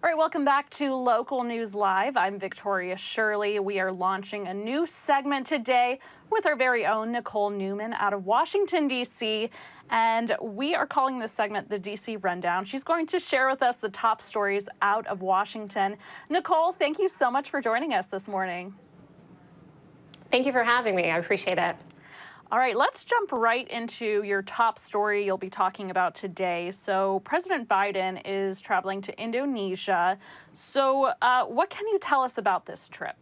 All right, welcome back to Local News Live. I'm Victoria Shirley. We are launching a new segment today with our very own Nicole Newman out of Washington, D.C., and we are calling this segment the D.C. Rundown. She's going to share with us the top stories out of Washington. Nicole, thank you so much for joining us this morning. Thank you for having me. I appreciate it. All right, let's jump right into your top story you'll be talking about today. So President Biden is traveling to Indonesia. So what can you tell us about this trip?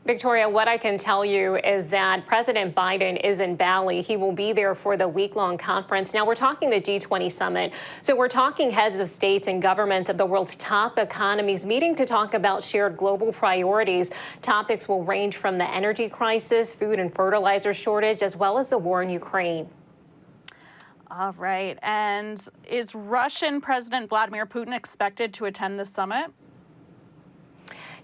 Victoria, what I can tell you is that President Biden is in Bali. He will be there for the week-long conference. Now, we're talking the G20 summit. So we're talking heads of states and governments of the world's top economies meeting to talk about shared global priorities. Topics will range from the energy crisis, food and fertilizer shortage, as well as the war in Ukraine. All right. And is Russian President Vladimir Putin expected to attend the summit?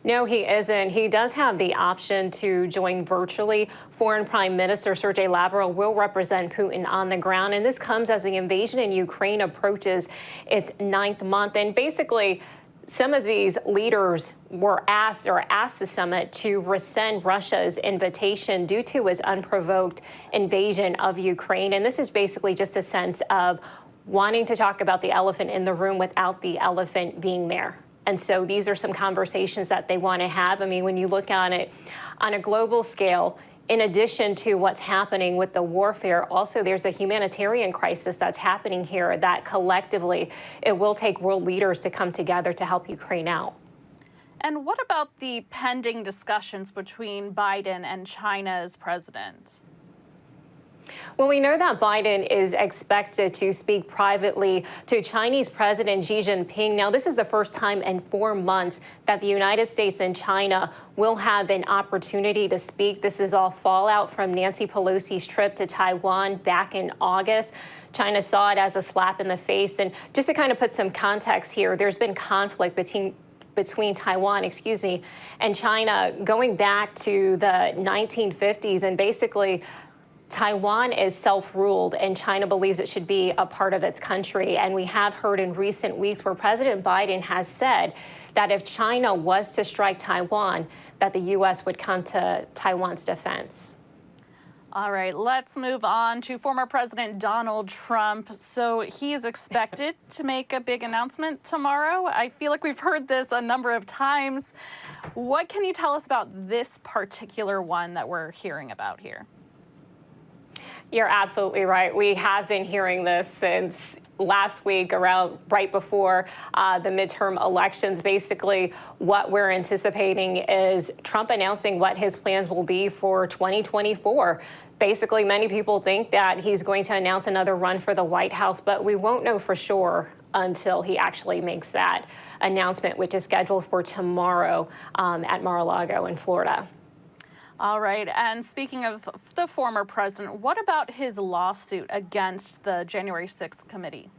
No, he isn't. He does have the option to join virtually. Foreign Prime Minister Sergei Lavrov will represent Putin on the ground, and this comes as the invasion in Ukraine approaches its 9th month. And basically, some of these leaders were asked the summit to rescind Russia's invitation due to its unprovoked invasion of Ukraine. And this is basically just a sense of wanting to talk about the elephant in the room without the elephant being there. And so these are some conversations that they want to have. I mean, when you look on it on a global scale, in addition to what's happening with the warfare, also there's a humanitarian crisis that's happening here that collectively it will take world leaders to come together to help Ukraine out. And what about the pending discussions between Biden and China's president? Well, we know that Biden is expected to speak privately to Chinese President Xi Jinping. Now, this is the first time in 4 months that the United States and China will have an opportunity to speak. This is all fallout from Nancy Pelosi's trip to Taiwan back in August. China saw it as a slap in the face. And just to kind of put some context here, there's been conflict between Taiwan, and China going back to the 1950s, and basically Taiwan is self-ruled, and China believes it should be a part of its country. And we have heard in recent weeks where President Biden has said that if China was to strike Taiwan, that the U.S. would come to Taiwan's defense. All right, let's move on to former President Donald Trump. So he is expected to make a big announcement tomorrow. I feel like we've heard this a number of times. What can you tell us about this particular one that we're hearing about here? You're absolutely right. We have been hearing this since last week, around right before the midterm elections. Basically, what we're anticipating is Trump announcing what his plans will be for 2024. Basically, many people think that he's going to announce another run for the White House, but we won't know for sure until he actually makes that announcement, which is scheduled for tomorrow at Mar-a-Lago in Florida. All right. And speaking of the former president, what about his lawsuit against the January 6th committee?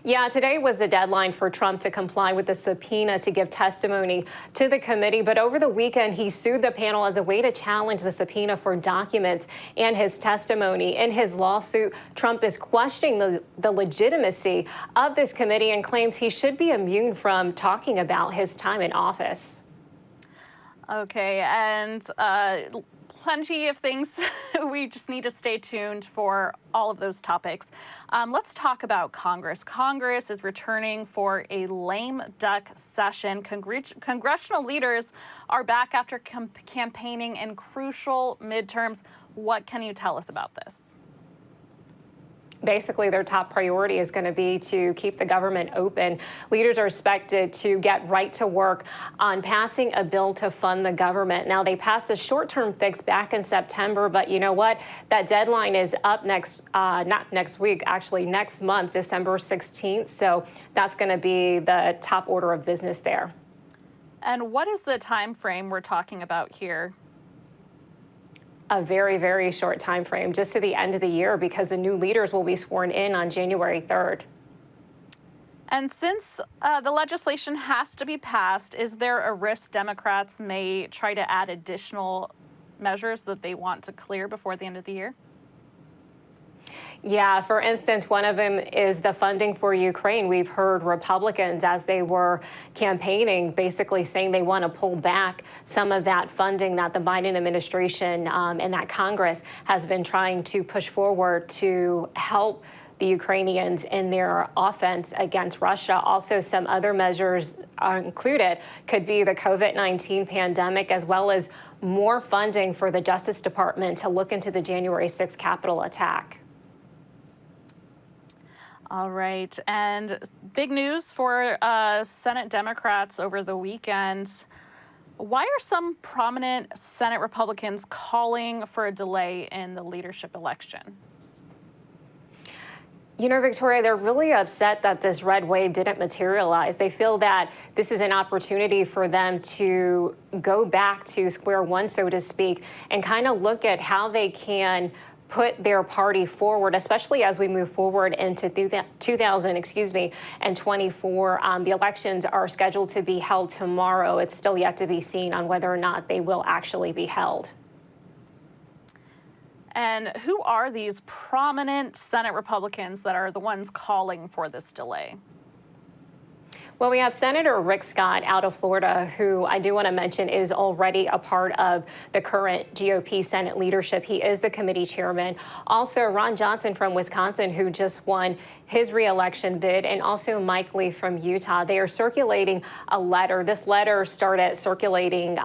Yeah, today was the deadline for Trump to comply with the subpoena to give testimony to the committee. But over the weekend, he sued the panel as a way to challenge the subpoena for documents and his testimony. In his lawsuit, Trump is questioning the legitimacy of this committee and claims he should be immune from talking about his time in office. Okay, and plenty of things. We just need to stay tuned for all of those topics. Let's talk about Congress. Congress is returning for a lame duck session. Congressional leaders are back after campaigning in crucial midterms. What can you tell us about this? Basically, their top priority is going to be to keep the government open. Leaders are expected to get right to work on passing a bill to fund the government. Now, they passed a short-term fix back in September, but you know what? That deadline is up not next week, actually next month, December 16th. So that's going to be the top order of business there. And what is the time frame we're talking about here? A very, very short time frame, just to the end of the year, because the new leaders will be sworn in on January 3rd. And since the legislation has to be passed, is there a risk Democrats may try to add additional measures that they want to clear before the end of the year? Yeah, for instance, one of them is the funding for Ukraine. We've heard Republicans, as they were campaigning, basically saying they want to pull back some of that funding that the Biden administration and that Congress has been trying to push forward to help the Ukrainians in their offense against Russia. Also, some other measures are included could be the COVID-19 pandemic, as well as more funding for the Justice Department to look into the January 6th Capitol attack. All right. And big news for Senate Democrats over the weekend. Why are some prominent Senate Republicans calling for a delay in the leadership election? You know, Victoria, they're really upset that this red wave didn't materialize. They feel that this is an opportunity for them to go back to square one, so to speak, and kind of look at how they can put their party forward, especially as we move forward into 2024. The elections are scheduled to be held tomorrow. It's still yet to be seen on whether or not they will actually be held. And who are these prominent Senate Republicans that are the ones calling for this delay? Well, we have Senator Rick Scott out of Florida, who I do want to mention is already a part of the current GOP Senate leadership. He is the committee chairman. Also, Ron Johnson from Wisconsin, who just won his reelection bid, and also Mike Lee from Utah. They are circulating a letter. This letter started circulating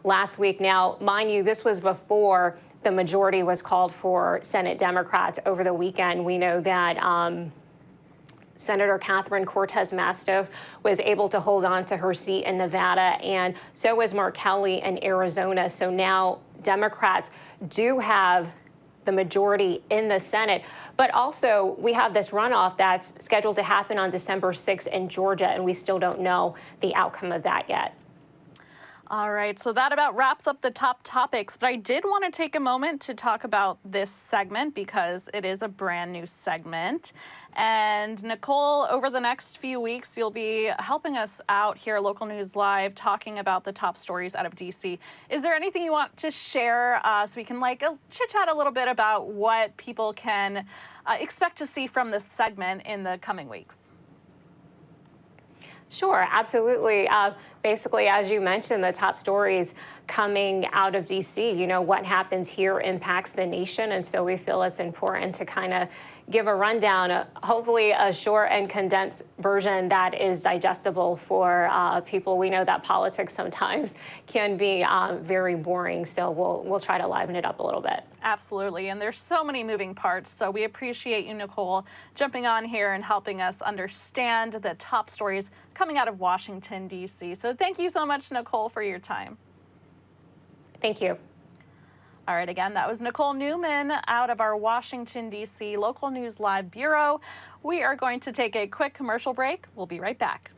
last week. Now, mind you, this was before the majority was called for Senate Democrats over the weekend. We know that Senator Catherine Cortez Masto was able to hold on to her seat in Nevada, and so was Mark Kelly in Arizona. So now Democrats do have the majority in the Senate. But also, we have this runoff that's scheduled to happen on December 6th in Georgia, and we still don't know the outcome of that yet. All right, so that about wraps up the top topics, but I did want to take a moment to talk about this segment because it is a brand new segment. And Nicole, over the next few weeks, you'll be helping us out here at Local News Live, talking about the top stories out of DC. Is there anything you want to share so we can chit-chat a little bit about what people can expect to see from this segment in the coming weeks? Sure, absolutely. Basically, as you mentioned, the top stories coming out of DC, you know, what happens here impacts the nation. And so we feel it's important to kind of give a rundown, hopefully a short and condensed version that is digestible for people. We know that politics sometimes can be very boring, so we'll try to liven it up a little bit. Absolutely, and there's so many moving parts, so we appreciate you, Nicole, jumping on here and helping us understand the top stories coming out of Washington, D.C. So thank you so much, Nicole, for your time. Thank you. All right, again, that was Nicole Newman out of our Washington, D.C. Local News Live Bureau. We are going to take a quick commercial break. We'll be right back.